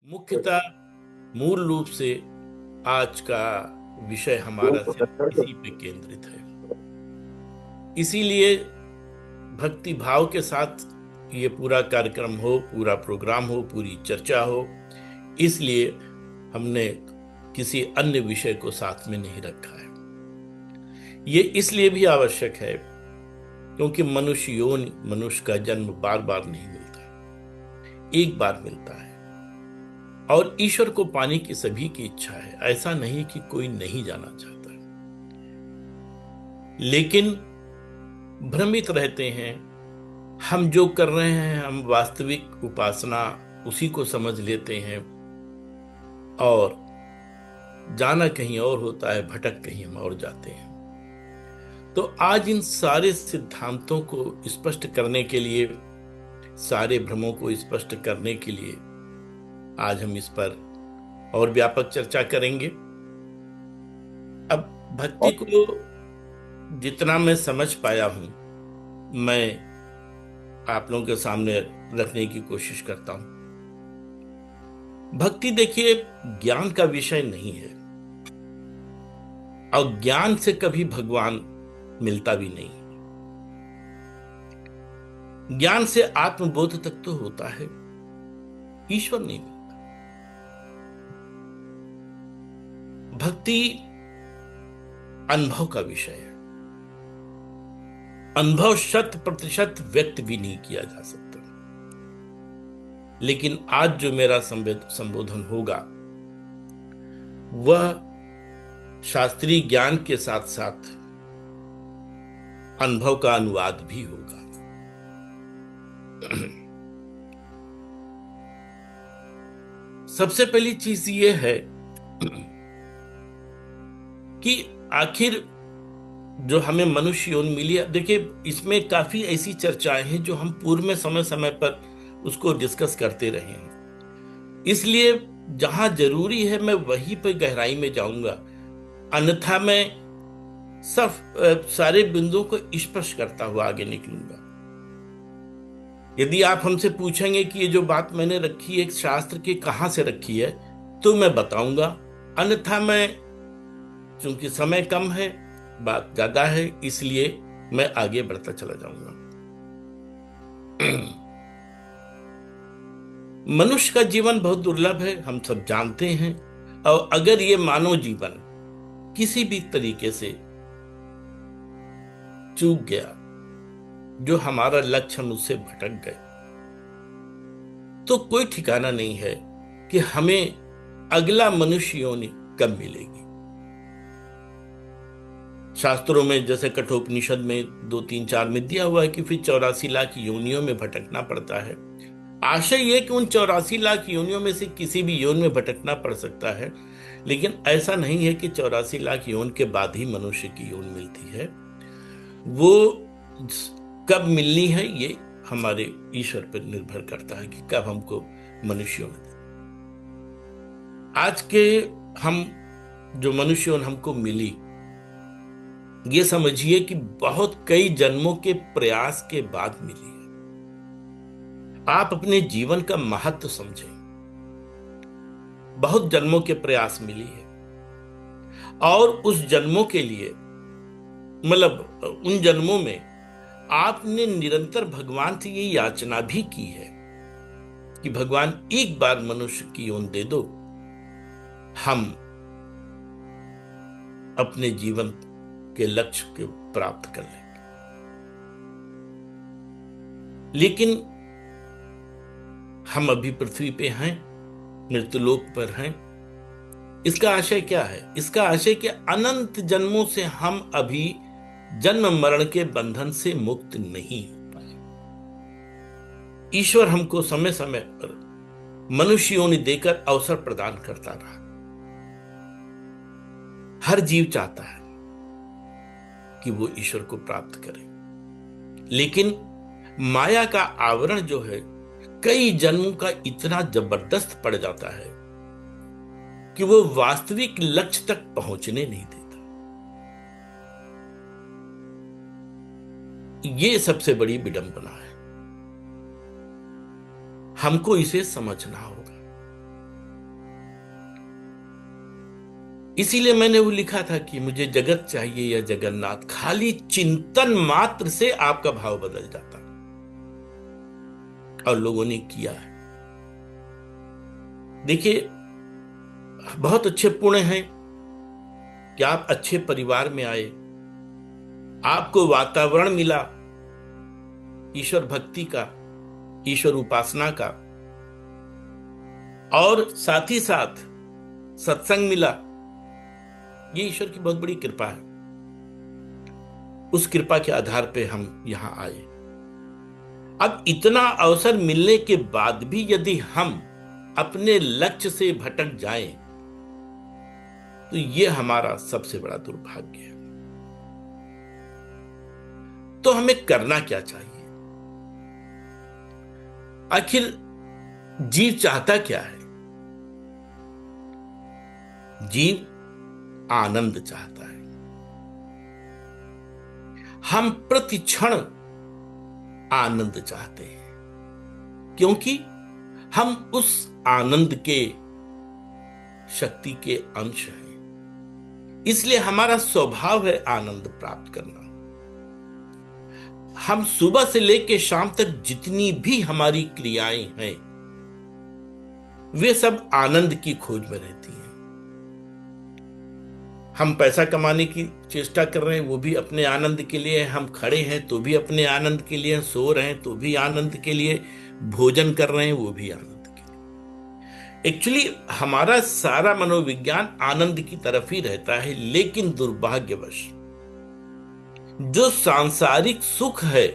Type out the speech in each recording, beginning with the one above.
मुख्यतः मूल रूप से आज का विषय हमारा सिर्फ इसी पे केंद्रित है। इसीलिए भक्ति भाव के साथ ये पूरा कार्यक्रम हो, पूरा प्रोग्राम हो, पूरी चर्चा हो, इसलिए हमने किसी अन्य विषय को साथ में नहीं रखा है। ये इसलिए भी आवश्यक है क्योंकि मनुष्य का जन्म बार बार नहीं मिलता, एक बार मिलता है। और ईश्वर को पाने की सभी की इच्छा है, ऐसा नहीं कि कोई नहीं जाना चाहता, लेकिन भ्रमित रहते हैं। हम जो कर रहे हैं, हम वास्तविक उपासना उसी को समझ लेते हैं और जाना कहीं और होता है, भटक कहीं हम और जाते हैं। तो आज इन सारे सिद्धांतों को स्पष्ट करने के लिए, सारे भ्रमों को स्पष्ट करने के लिए आज हम इस पर और व्यापक चर्चा करेंगे। अब भक्ति को जितना मैं समझ पाया हूं, मैं आप लोगों के सामने रखने की कोशिश करता हूं। भक्ति देखिए ज्ञान का विषय नहीं है, और ज्ञान से कभी भगवान मिलता भी नहीं। ज्ञान से आत्मबोध तक तो होता है, ईश्वर नहीं मिलता। भक्ति अनुभव का विषय है। अनुभव 100% व्यक्त भी नहीं किया जा सकता, लेकिन आज जो मेरा संबोधन होगा वह शास्त्रीय ज्ञान के साथ साथ अनुभव का अनुवाद भी होगा। सबसे पहली चीज ये है कि आखिर जो हमें मनुष्य योनि मिली है, देखिए इसमें काफी ऐसी चर्चाएं हैं जो हम पूर्व में समय समय पर उसको डिस्कस करते रहे हैं, इसलिए जहां जरूरी है मैं वहीं पर गहराई में जाऊंगा, अन्यथा मैं सब सारे बिंदुओं को स्पर्श करता हुआ आगे निकलूंगा। यदि आप हमसे पूछेंगे कि ये जो बात मैंने रखी है शास्त्र के कहां से रखी है, तो मैं बताऊंगा, अन्यथा मैं, चूंकि समय कम है, बात ज्यादा है, इसलिए मैं आगे बढ़ता चला जाऊंगा। मनुष्य का जीवन बहुत दुर्लभ है, हम सब जानते हैं, और अगर ये मानव जीवन किसी भी तरीके से चूक गया, जो हमारा लक्ष्य हम उससे भटक गए, तो कोई ठिकाना नहीं है कि हमें अगला मनुष्य योनि कब मिलेगी। शास्त्रों में जैसे कठोपनिषद में 2, 3, 4 में दिया हुआ है कि फिर 84 लाख योनियों में भटकना पड़ता है। आशय यह कि उन 84 लाख योनियों में से किसी भी योन में भटकना पड़ सकता है, लेकिन ऐसा नहीं है कि 84 लाख योन के बाद ही मनुष्य की योन मिलती है। वो कब मिलनी है ये हमारे ईश्वर पर निर्भर करता है कि कब हमको मनुष्यों में। आज के हम जो मनुष्य योन हमको मिली, ये समझिए कि बहुत कई जन्मों के प्रयास के बाद मिली है। आप अपने जीवन का महत्व समझें, बहुत जन्मों के प्रयास मिली है, और उस जन्मों के लिए, मतलब उन जन्मों में आपने निरंतर भगवान से ये याचना भी की है कि भगवान एक बार मनुष्य की योन दे दो, हम अपने जीवन के लक्ष्य को प्राप्त कर लेंगे। लेकिन हम अभी पृथ्वी पे हैं, मृत्युलोक पर हैं। इसका आशय क्या है? इसका आशय कि अनंत जन्मों से हम अभी जन्म मरण के बंधन से मुक्त नहीं हो पाए। ईश्वर हमको समय समय पर मनुष्य योनि देकर अवसर प्रदान करता रहा। हर जीव चाहता है कि वो ईश्वर को प्राप्त करे, लेकिन माया का आवरण जो है कई जन्मों का इतना जबरदस्त पड़ जाता है कि वो वास्तविक लक्ष्य तक पहुंचने नहीं देता। ये सबसे बड़ी विडंबना है, हमको इसे समझना होगा। इसीलिए मैंने वो लिखा था कि मुझे जगत चाहिए या जगन्नाथ, खाली चिंतन मात्र से आपका भाव बदल जाता, और लोगों ने किया है। देखिए, बहुत अच्छे पुण्य हैं कि आप अच्छे परिवार में आए, आपको वातावरण मिला ईश्वर भक्ति का, ईश्वर उपासना का, और साथ ही साथ सत्संग मिला। ये ईश्वर की बहुत बड़ी कृपा है। उस कृपा के आधार पे हम यहां आए। अब इतना अवसर मिलने के बाद भी यदि हम अपने लक्ष्य से भटक जाएं, तो ये हमारा सबसे बड़ा दुर्भाग्य है। तो हमें करना क्या चाहिए? आखिर जीव चाहता क्या है? जीव आनंद चाहता है। हम प्रति क्षण आनंद चाहते हैं, क्योंकि हम उस आनंद के शक्ति के अंश हैं। इसलिए हमारा स्वभाव है आनंद प्राप्त करना। हम सुबह से लेकर शाम तक जितनी भी हमारी क्रियाएं हैं, वे सब आनंद की खोज में रहती हैं। हम पैसा कमाने की चेष्टा कर रहे हैं, वो भी अपने आनंद के लिए। हम खड़े हैं तो भी अपने आनंद के लिए, सो रहे हैं तो भी आनंद के लिए, भोजन कर रहे हैं वो भी आनंद के लिए। एक्चुअली हमारा सारा मनोविज्ञान आनंद की तरफ ही रहता है। लेकिन दुर्भाग्यवश जो सांसारिक सुख है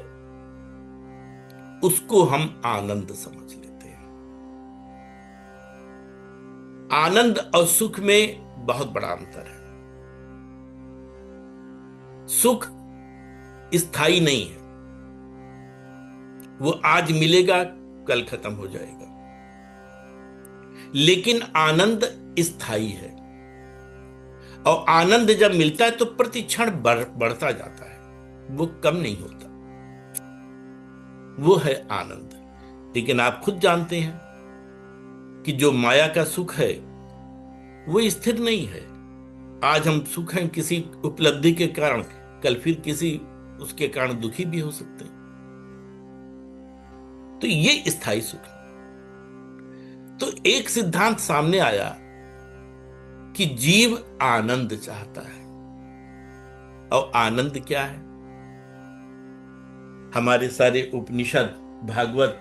उसको हम आनंद समझ लेते हैं। आनंद और सुख में बहुत बड़ा अंतर है। सुख स्थायी नहीं है, वो आज मिलेगा कल खत्म हो जाएगा। लेकिन आनंद स्थायी है, और आनंद जब मिलता है तो प्रति क्षण बढ़ता जाता है, वो कम नहीं होता। वो है आनंद। लेकिन आप खुद जानते हैं कि जो माया का सुख है वो स्थिर नहीं है। आज हम सुख हैं किसी उपलब्धि के कारण, कल फिर किसी उसके कारण दुखी भी हो सकते हैं। तो ये स्थायी सुख। तो एक सिद्धांत सामने आया कि जीव आनंद चाहता है। और आनंद क्या है? हमारे सारे उपनिषद, भागवत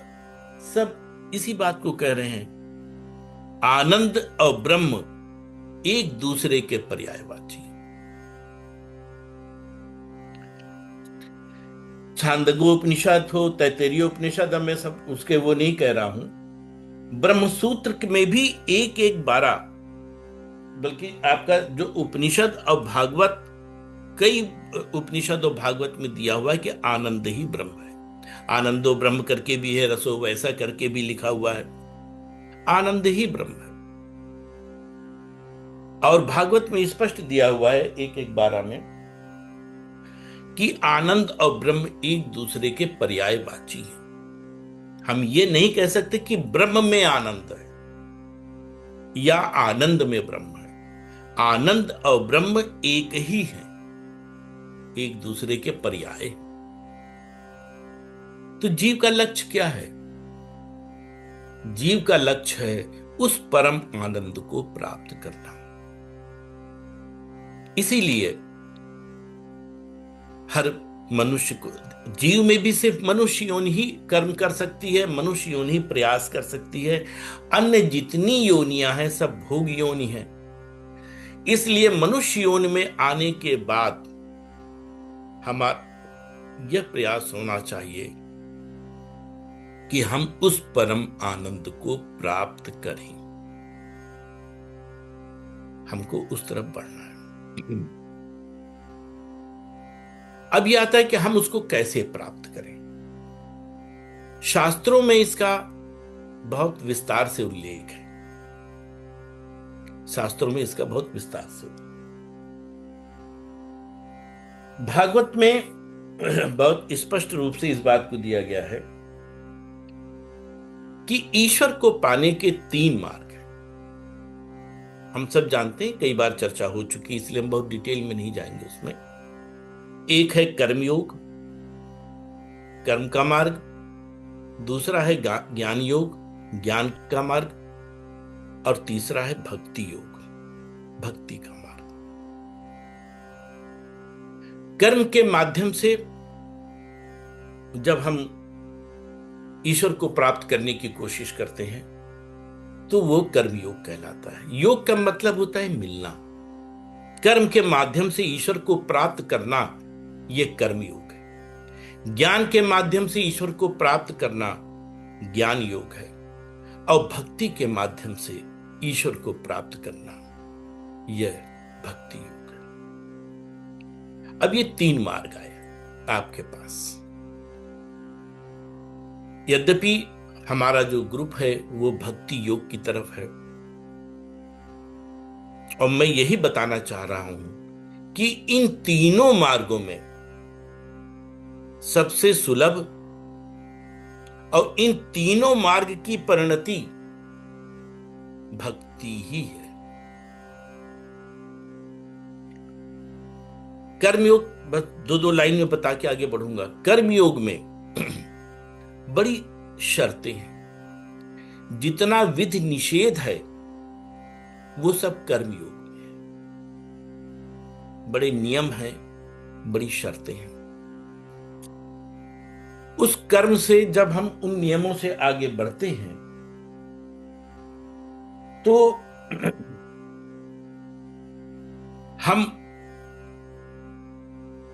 सब इसी बात को कह रहे हैं। आनंद और ब्रह्म एक दूसरे के पर्यायवाची। छांदोग्योपनिषद हो, तैत्तिरीय उपनिषद, मैं सब उसके वो नहीं कह रहा हूं। ब्रह्म सूत्र में भी 1:12, बल्कि आपका जो उपनिषद और भागवत, कई उपनिषद और भागवत में दिया हुआ है कि आनंद ही ब्रह्म है। आनंदो ब्रह्म करके भी है, रसो वैसा करके भी लिखा हुआ है। आनंद ही ब्रह्म है। और भागवत में स्पष्ट दिया हुआ है 1:12 में कि आनंद और ब्रह्म एक दूसरे के पर्यायवाची हैं। हम ये नहीं कह सकते कि ब्रह्म में आनंद है या आनंद में ब्रह्म है। आनंद और ब्रह्म एक ही है, एक दूसरे के पर्याय। तो जीव का लक्ष्य क्या है? जीव का लक्ष्य है उस परम आनंद को प्राप्त करना। इसीलिए हर मनुष्य को, जीव में भी सिर्फ मनुष्य योनि ही कर्म कर सकती है, मनुष्य योनि ही प्रयास कर सकती है। अन्य जितनी योनियां हैं सब भोग योनि हैं। इसलिए मनुष्य योनि में आने के बाद हमारा यह प्रयास होना चाहिए कि हम उस परम आनंद को प्राप्त करें। हमको उस तरफ बढ़ना है। अब यह आता है कि हम उसको कैसे प्राप्त करें। शास्त्रों में इसका बहुत विस्तार से उल्लेख है। शास्त्रों में इसका बहुत विस्तार से भागवत में बहुत स्पष्ट रूप से इस बात को दिया गया है कि ईश्वर को पाने के 3 मार्ग हैं। हम सब जानते हैं, कई बार चर्चा हो चुकी, इसलिए हम बहुत डिटेल में नहीं जाएंगे उसमें। एक है कर्मयोग, कर्म का मार्ग। दूसरा है ज्ञान योग, ज्ञान का मार्ग। और तीसरा है भक्ति योग, भक्ति का मार्ग। कर्म के माध्यम से जब हम ईश्वर को प्राप्त करने की कोशिश करते हैं तो वो कर्म योग कहलाता है। योग का मतलब होता है मिलना। कर्म के माध्यम से ईश्वर को प्राप्त करना, यह कर्म योग है। ज्ञान के माध्यम से ईश्वर को प्राप्त करना ज्ञान योग है। और भक्ति के माध्यम से ईश्वर को प्राप्त करना, यह भक्ति योग है। अब ये 3 मार्ग आए आपके पास। यद्यपि हमारा जो ग्रुप है वो भक्ति योग की तरफ है, और मैं यही बताना चाह रहा हूं कि इन तीनों मार्गों में सबसे सुलभ और इन तीनों मार्ग की परिणति भक्ति ही है। कर्मयोग, बस 2 लाइन में बता के आगे बढ़ूंगा। कर्मयोग में बड़ी शर्तें हैं। जितना विधि निषेध है वो सब कर्मयोग में है। बड़े नियम हैं, बड़ी शर्तें हैं। उस कर्म से जब हम उन नियमों से आगे बढ़ते हैं तो हम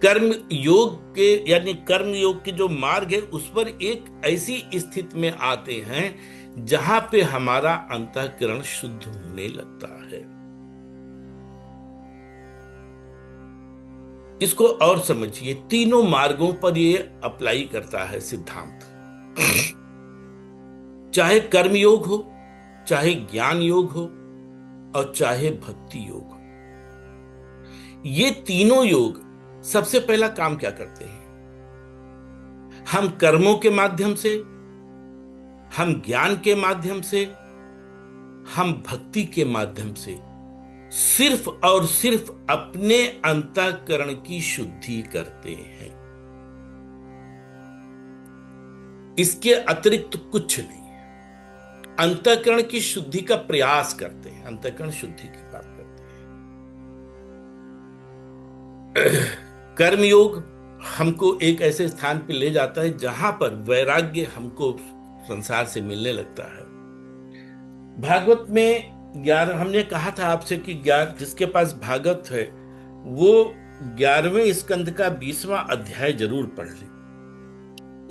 कर्म योग के, यानी कर्म योग के जो मार्ग है उस पर एक ऐसी स्थिति में आते हैं जहां पे हमारा अंतःकरण शुद्ध होने लगता है। इसको और समझिए, तीनों मार्गों पर ये अप्लाई करता है सिद्धांत। चाहे कर्म योग हो, चाहे ज्ञान योग हो, और चाहे भक्ति योग हो। ये तीनों योग सबसे पहला काम क्या करते हैं? हम कर्मों के माध्यम से, हम ज्ञान के माध्यम से, हम भक्ति के माध्यम से सिर्फ और सिर्फ अपने अंतःकरण की शुद्धि करते हैं। इसके अतिरिक्त कुछ नहीं। अंतःकरण की शुद्धि का प्रयास करते हैं, अंतःकरण शुद्धि की बात करते हैं। कर्मयोग हमको एक ऐसे स्थान पर ले जाता है जहां पर वैराग्य हमको संसार से मिलने लगता है। भागवत में 11, हमने कहा था आपसे कि जिसके पास भागवत है वो 11वें स्कंद का 20वां अध्याय जरूर पढ़ ले।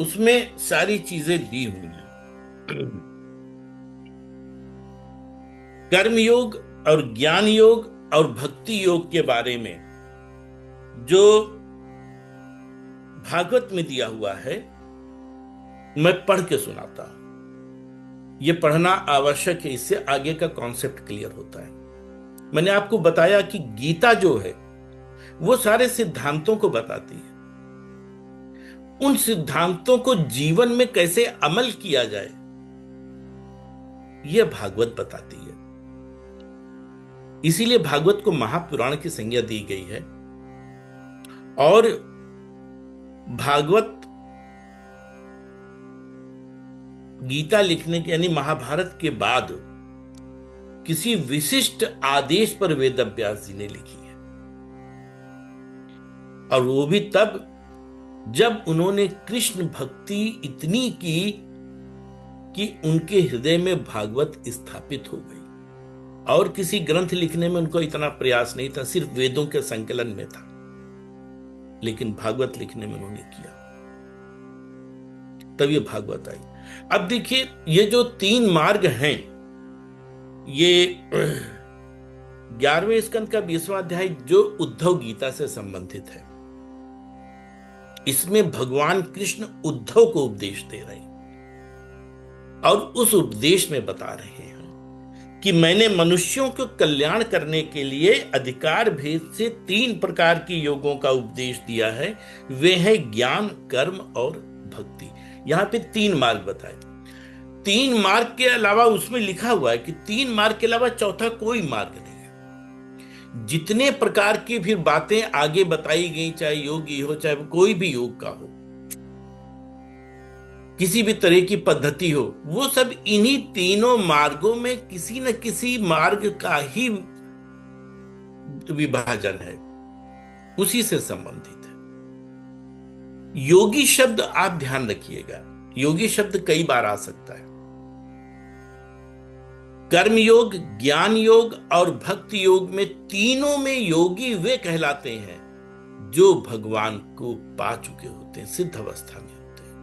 उसमें सारी चीजें दी हुई हैं। कर्मयोग और ज्ञान योग और भक्ति योग के बारे में जो भागवत में दिया हुआ है मैं पढ़ के सुनाता हूं। यह पढ़ना आवश्यक है, इससे आगे का कॉन्सेप्ट क्लियर होता है। मैंने आपको बताया कि गीता जो है वो सारे सिद्धांतों को बताती है। उन सिद्धांतों को जीवन में कैसे अमल किया जाए यह भागवत बताती है। इसीलिए भागवत को महापुराण की संज्ञा दी गई है। और भागवत गीता लिखने के, यानी महाभारत के बाद किसी विशिष्ट आदेश पर वेद व्यास जी ने लिखी है, और वो भी तब जब उन्होंने कृष्ण भक्ति इतनी की कि उनके हृदय में भागवत स्थापित हो गई। और किसी ग्रंथ लिखने में उनको इतना प्रयास नहीं था, सिर्फ वेदों के संकलन में था, लेकिन भागवत लिखने में उन्होंने किया, तब ये भागवत आई। अब देखिए, ये जो 3 मार्ग हैं, ये 11वें स्कंद का 20वां अध्याय जो उद्धव गीता से संबंधित है, इसमें भगवान कृष्ण उद्धव को उपदेश दे रहे हैं और उस उपदेश में बता रहे हैं कि मैंने मनुष्यों को कल्याण करने के लिए अधिकार भेद से 3 प्रकार की योगों का उपदेश दिया है। वे हैं ज्ञान, कर्म और भक्ति। यहां पे 3 मार्ग बताए। 3 मार्ग के अलावा उसमें लिखा हुआ है कि 3 मार्ग के अलावा चौथा कोई मार्ग नहीं है। जितने प्रकार की फिर बातें आगे बताई गई, चाहे योगी हो, चाहे कोई भी योग का हो, किसी भी तरह की पद्धति हो, वो सब इन्हीं तीनों मार्गों में किसी न किसी मार्ग का ही विभाजन है, उसी से संबंधित है। योगी शब्द आप ध्यान रखिएगा, योगी शब्द कई बार आ सकता है। कर्म योग, ज्ञान योग और भक्ति योग में, तीनों में योगी वे कहलाते हैं जो भगवान को पा चुके होते हैं, सिद्ध अवस्था में होते हैं,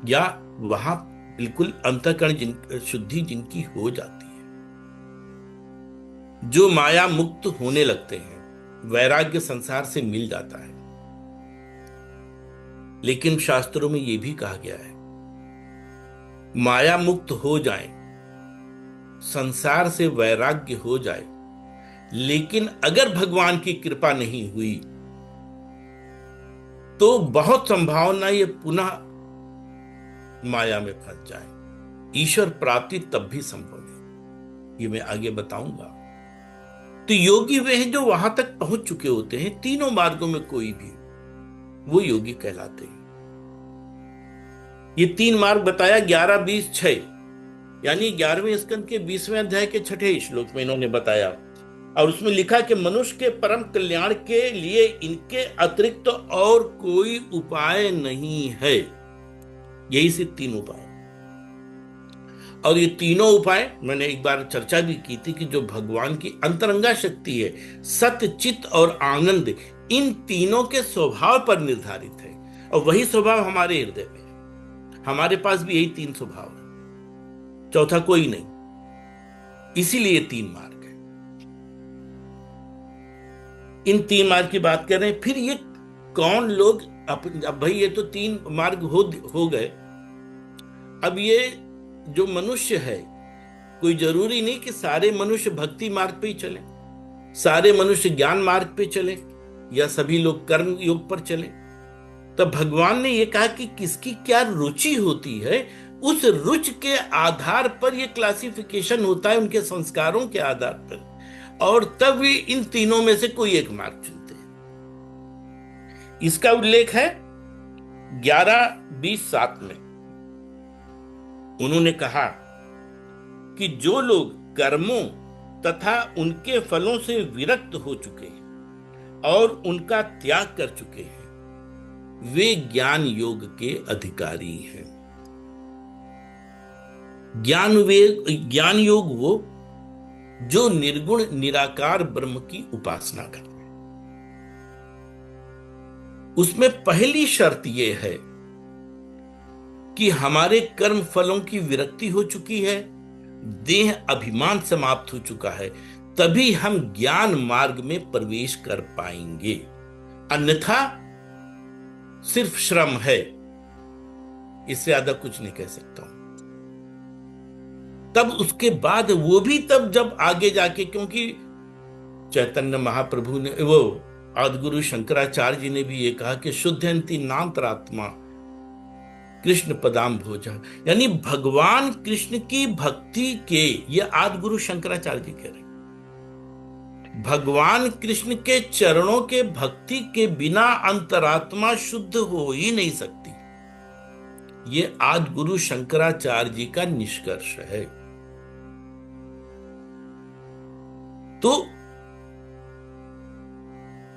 या वहां बिल्कुल अंतःकरण शुद्धि जिनकी हो जाती है, जो माया मुक्त होने लगते हैं, वैराग्य संसार से मिल जाता है। लेकिन शास्त्रों में यह भी कहा गया है, माया मुक्त हो जाए, संसार से वैराग्य हो जाए, लेकिन अगर भगवान की कृपा नहीं हुई तो बहुत संभावना ये पुनः माया में फंस जाए। ईश्वर प्राप्ति तब भी संभव है, ये मैं आगे बताऊंगा। तो योगी वे हैं जो वहां तक पहुंच चुके होते हैं, तीनों मार्गों में कोई भी, वो योगी कहलाते हैं। ये 3 मार्ग बताया, 11, 20, 6, यानी 11वें स्कंद के 20वें अध्याय के 6ठे श्लोक में इन्होंने बताया। और उसमें लिखा कि मनुष्य के परम कल्याण के लिए इनके अतिरिक्त तो और कोई उपाय नहीं है। यही सिर्फ 3 उपाय, और ये तीनों उपाय मैंने एक बार चर्चा भी की थी कि जो भगवान की अंतरंगा शक्ति है, सत्य, चित्त और आनंद, इन तीनों के स्वभाव पर निर्धारित है, और वही स्वभाव हमारे हृदय में है। हमारे पास भी यही 3 स्वभाव है, चौथा कोई नहीं। इसीलिए 3 मार्ग है। इन 3 मार्ग की बात कर रहे हैं। फिर ये कौन लोग, अब भाई ये तो 3 मार्ग हो गए। अब ये जो मनुष्य है, कोई जरूरी नहीं कि सारे मनुष्य भक्ति मार्ग पे ही चले, सारे मनुष्य ज्ञान मार्ग पे चले, या सभी लोग कर्म योग पर चले। तब भगवान ने ये कहा कि किसकी क्या रुचि होती है, उस रुचि के आधार पर यह क्लासिफिकेशन होता है, उनके संस्कारों के आधार पर, और तब वे इन तीनों में से कोई एक मार्ग चुनते हैं। इसका उल्लेख है 11, 20, 7 में। उन्होंने कहा कि जो लोग कर्मों तथा उनके फलों से विरक्त हो चुके हैं और उनका त्याग कर चुके हैं, वे ज्ञान योग के अधिकारी हैं। ज्ञान योग वो जो निर्गुण निराकार ब्रह्म की उपासना करते हैं। उसमें पहली शर्त यह है कि हमारे कर्म फलों की विरक्ति हो चुकी है, देह अभिमान समाप्त हो चुका है, तभी हम ज्ञान मार्ग में प्रवेश कर पाएंगे। अन्यथा सिर्फ श्रम है, इससे ज्यादा कुछ नहीं कह सकता हूं। तब उसके बाद वो भी तब जब आगे जाके, क्योंकि चैतन्य महाप्रभु ने, वो आदिगुरु शंकराचार्य जी ने भी ये कहा कि शुद्धयंती नान्तरात्मा कृष्ण पदाम भोजा, यानी भगवान कृष्ण की भक्ति के, ये आदिगुरु शंकराचार्य जी कह रहे, भगवान कृष्ण के चरणों के भक्ति के बिना अंतरात्मा शुद्ध हो ही नहीं सकती। ये आदिगुरु शंकराचार्य जी का निष्कर्ष है। तो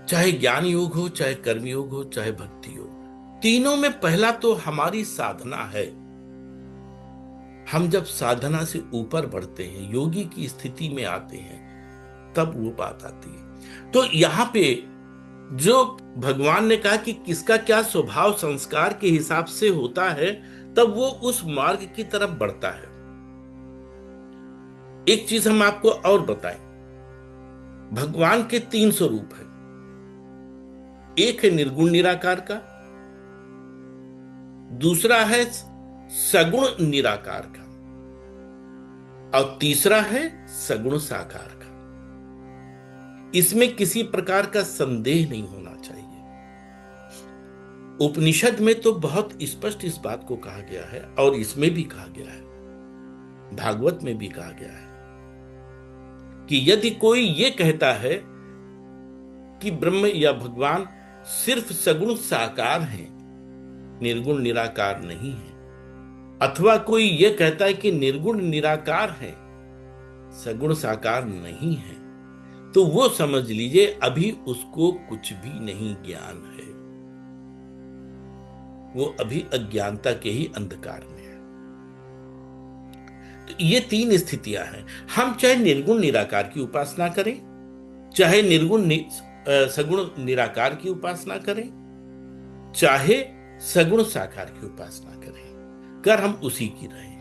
चाहे ज्ञान योग हो, चाहे कर्म योग हो, चाहे भक्ति योग, तीनों में पहला तो हमारी साधना है। हम जब साधना से ऊपर बढ़ते हैं, योगी की स्थिति में आते हैं, तब वो बात आती है। तो यहां पे जो भगवान ने कहा कि किसका क्या स्वभाव संस्कार के हिसाब से होता है, तब वो उस मार्ग की तरफ बढ़ता है। एक चीज हम आपको और बताएं, भगवान के 3 स्वरूप हैं। एक है निर्गुण निराकार का, दूसरा है सगुण निराकार का, और तीसरा है सगुण साकार का। इसमें किसी प्रकार का संदेह नहीं होना चाहिए। उपनिषद में तो बहुत स्पष्ट इस बात को कहा गया है, और इसमें भी कहा गया है, भागवत में भी कहा गया है कि यदि कोई ये कहता है कि ब्रह्म या भगवान सिर्फ सगुण साकार हैं, निर्गुण निराकार नहीं है, अथवा कोई ये कहता है कि निर्गुण निराकार है, सगुण साकार नहीं है, तो वो समझ लीजिए अभी उसको कुछ भी नहीं ज्ञान है, वो अभी अज्ञानता के ही अंधकार में है। तो ये तीन स्थितियां हैं। हम चाहे निर्गुण निराकार की उपासना करें, चाहे सगुण निराकार की उपासना करें, चाहे सगुण साकार की उपासना करें, कर हम उसी की रहें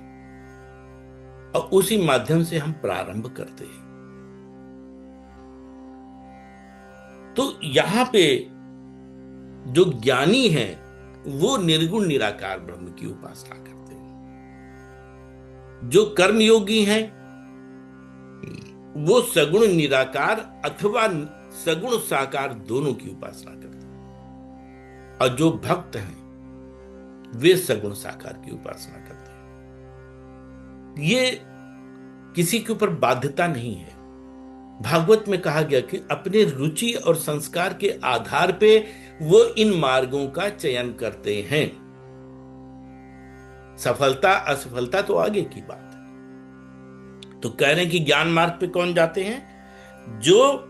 और उसी माध्यम से हम प्रारंभ करते हैं। तो यहां पे जो ज्ञानी हैं वो निर्गुण निराकार ब्रह्म की उपासना करते हैं। जो कर्मयोगी हैं वो सगुण निराकार अथवा सगुण साकार दोनों की उपासना करते हैं। और जो भक्त हैं वे सगुण साकार की उपासना करते हैं। ये किसी के ऊपर बाध्यता नहीं है। भागवत में कहा गया कि अपने रुचि और संस्कार के आधार पे वो इन मार्गों का चयन करते हैं। सफलता असफलता तो आगे की बात है। तो कह रहे हैं कि ज्ञान मार्ग पे कौन जाते हैं? जो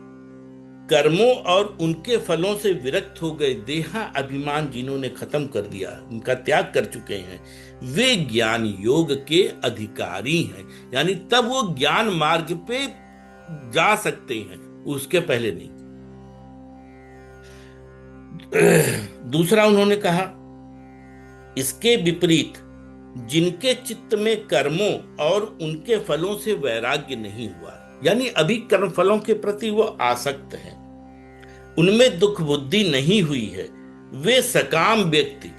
कर्मों और उनके फलों से विरक्त हो गए, देहा अभिमान जिन्होंने खत्म कर दिया, उनका त्याग कर चुके हैं, वे ज्ञान योग के अधिकारी हैं। यानी तब वो ज्ञान मार्ग पे जा सकते हैं, उसके पहले नहीं। दूसरा उन्होंने कहा, इसके विपरीत जिनके चित्त में कर्मों और उनके फलों से वैराग्य नहीं हुआ, यानी अभी कर्म फलों के प्रति वो आसक्त हैं, उनमें दुख बुद्धि नहीं हुई है, वे सकाम व्यक्ति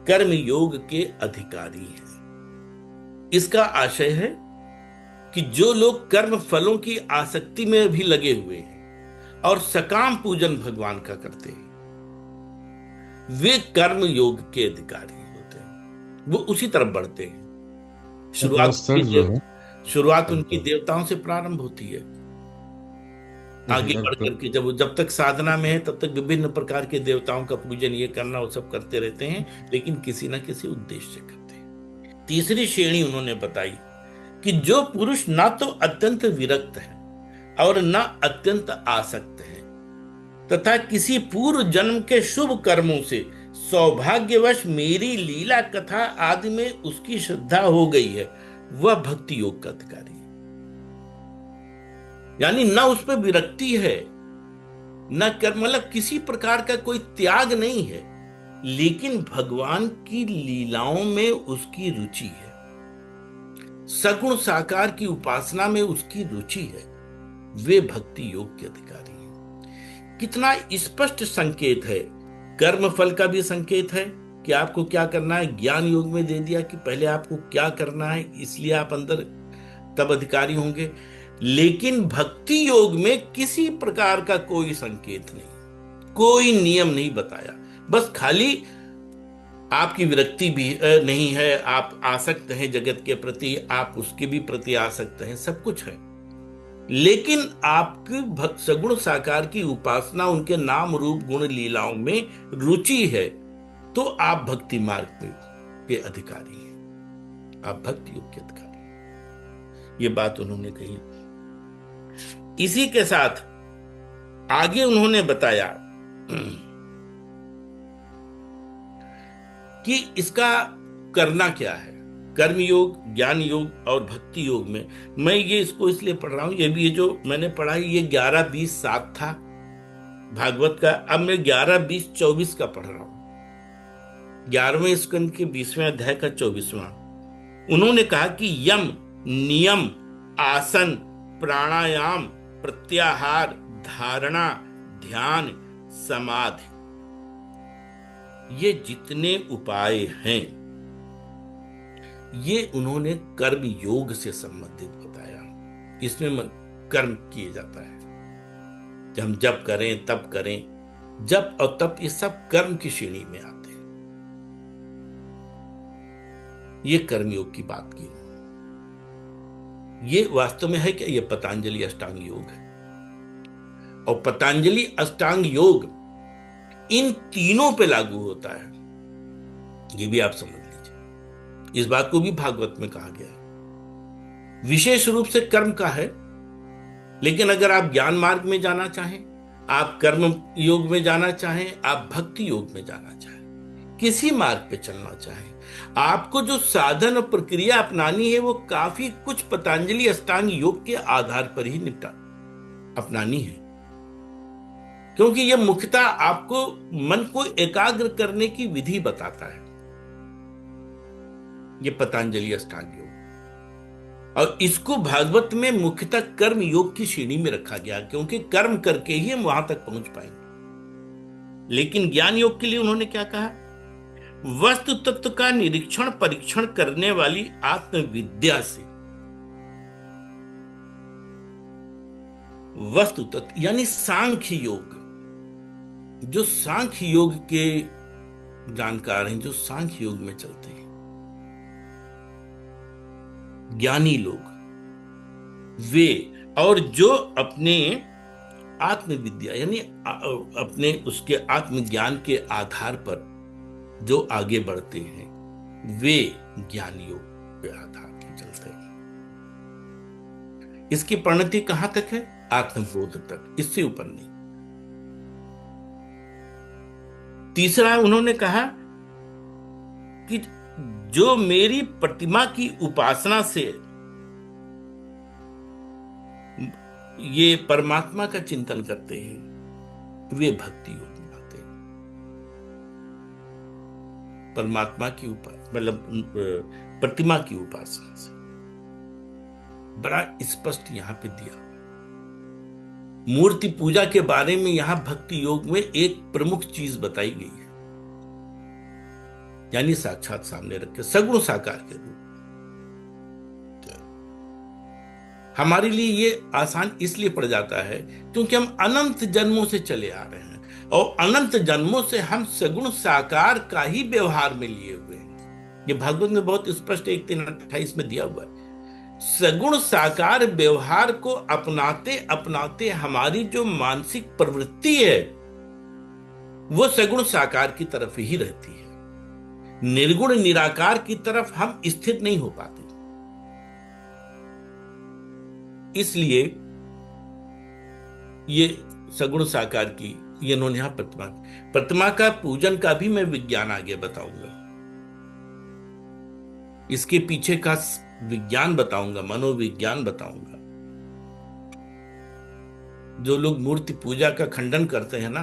कर्म योग के अधिकारी हैं। इसका आशय है कि जो लोग कर्म फलों की आसक्ति में भी लगे हुए हैं और सकाम पूजन भगवान का करते हैं, वे कर्म योग के अधिकारी होते हैं। वो उसी तरफ बढ़ते हैं। शुरुआत उनकी देवताओं से प्रारंभ होती है। आगे बढ़ करके जब तक साधना में है तब तक विभिन्न प्रकार के देवताओं का पूजन, ये करना वो सब करते रहते हैं, लेकिन किसी ना किसी उद्देश्य से करते हैं। तीसरी श्रेणी उन्होंने बताई कि जो पुरुष ना तो अत्यंत विरक्त है और ना अत्यंत आसक्त है, तथा किसी पूर्व जन्म के शुभ कर्मों से सौभाग्यवश मेरी लीला कथा आदि में उसकी श्रद्धा हो गई है, वह भक्ति योग का अधिकारी है। यानी ना उस पर विरक्ति है, न कर्म, मतलब किसी प्रकार का कोई त्याग नहीं है, लेकिन भगवान की लीलाओं में उसकी रुचि है, सगुण साकार की उपासना में उसकी रुचि है, वे भक्ति योग के अधिकारी हैं। कितना स्पष्ट संकेत है। कर्म फल का भी संकेत है कि आपको क्या करना है, ज्ञान योग में दे दिया कि पहले आपको क्या करना है, इसलिए आप अंदर तब अधिकारी होंगे। लेकिन भक्ति योग में किसी प्रकार का कोई संकेत नहीं, कोई नियम नहीं बताया, बस खाली आपकी विरक्ति भी नहीं है, आप आसक्त हैं जगत के प्रति, आप उसके भी प्रति आसक्त हैं, सब कुछ है, लेकिन आपकी सगुण साकार की उपासना, उनके नाम रूप गुण लीलाओं में रुचि है, तो आप भक्ति मार्ग के अधिकारी हैं, आप भक्ति योग के अधिकारी हैं। ये बात उन्होंने कही। इसी के साथ आगे उन्होंने बताया कि इसका करना क्या है। कर्म योग, ज्ञान योग और भक्ति योग में मैं ये इसको इसलिए पढ़ रहा हूं, ये भी ये जो मैंने पढ़ा है ये 11, 20, 7 था भागवत का। अब मैं 11, 20, 24 का पढ़ रहा हूं, 11वें स्कंद के 20वें अध्याय का 24वां। उन्होंने कहा कि यम, नियम, आसन, प्राणायाम, प्रत्याहार, धारणा, ध्यान, समाधि, ये जितने उपाय हैं ये उन्होंने कर्म योग से संबंधित बताया। इसमें कर्म किए जाता है, जब हम जब करें तब करें, जब और तब ये सब कर्म की श्रेणी में आते हैं। ये कर्म योग की बात की। ये वास्तव में है कि ये पतंजलि अष्टांग योग है। और पतंजलि अष्टांग योग इन तीनों पे लागू होता है, ये भी आप समझ लीजिए। इस बात को भी भागवत में कहा गया है। विशेष रूप से कर्म का है, लेकिन अगर आप ज्ञान मार्ग में जाना चाहें, आप कर्म योग में जाना चाहें, आप भक्ति योग में जाना चाहें, किसी मार्ग पे चलना चाहें, आपको जो साधन और प्रक्रिया अपनानी है वो काफी कुछ पतंजलि अष्टांग योग के आधार पर ही निपटा अपनानी है। क्योंकि यह मुख्यतः आपको मन को एकाग्र करने की विधि बताता है, यह पतंजलि अष्टांग योग। और इसको भागवत में मुख्यतः कर्म योग की श्रेणी में रखा गया, क्योंकि कर्म करके ही हम वहां तक पहुंच पाएंगे। लेकिन ज्ञान योग के लिए उन्होंने क्या कहा? वस्तु तत्व का निरीक्षण परीक्षण करने वाली आत्मविद्या से, वस्तु तत्व यानी सांख्य योग, जो सांख्य योग के जानकार हैं, जो सांख्य योग में चलते हैं, ज्ञानी लोग, वे, और जो अपने आत्मविद्या यानी अपने उसके आत्मज्ञान के आधार पर जो आगे बढ़ते हैं, वे ज्ञान योग के आधार पर चलते हैं। इसकी परिणति कहां तक है? आत्मबोध तक, इससे ऊपर नहीं। तीसरा उन्होंने कहा कि जो मेरी प्रतिमा की उपासना से ये परमात्मा का चिंतन करते हैं, वे भक्ति योग में आते हैं। परमात्मा की उपासना मतलब प्रतिमा की उपासना से बड़ा स्पष्ट यहां पे दिया। मूर्ति पूजा के बारे में यहां भक्ति योग में एक प्रमुख चीज बताई गई है, यानी साक्षात सामने रख के सगुण साकार के रूप। हमारे लिए ये आसान इसलिए पड़ जाता है क्योंकि हम अनंत जन्मों से चले आ रहे हैं, और अनंत जन्मों से हम सगुण साकार का ही व्यवहार में लिए हुए हैं। ये भागवत में बहुत स्पष्ट 1:3-28 में दिया हुआ है। सगुण साकार व्यवहार को अपनाते अपनाते हमारी जो मानसिक प्रवृत्ति है वो सगुण साकार की तरफ ही रहती है। निर्गुण निराकार की तरफ हम स्थित नहीं हो पाते। इसलिए ये सगुण साकार की ये इन्होंने यहां प्रतिमा का पूजन का भी मैं विज्ञान आगे बताऊंगा, इसके पीछे का विज्ञान बताऊंगा, मनोविज्ञान बताऊंगा। जो लोग मूर्ति पूजा का खंडन करते हैं ना,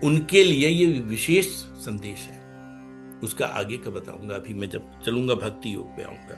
उनके लिए ये विशेष संदेश है, उसका आगे का बताऊंगा। अभी मैं जब चलूंगा भक्ति योग पे आऊंगा।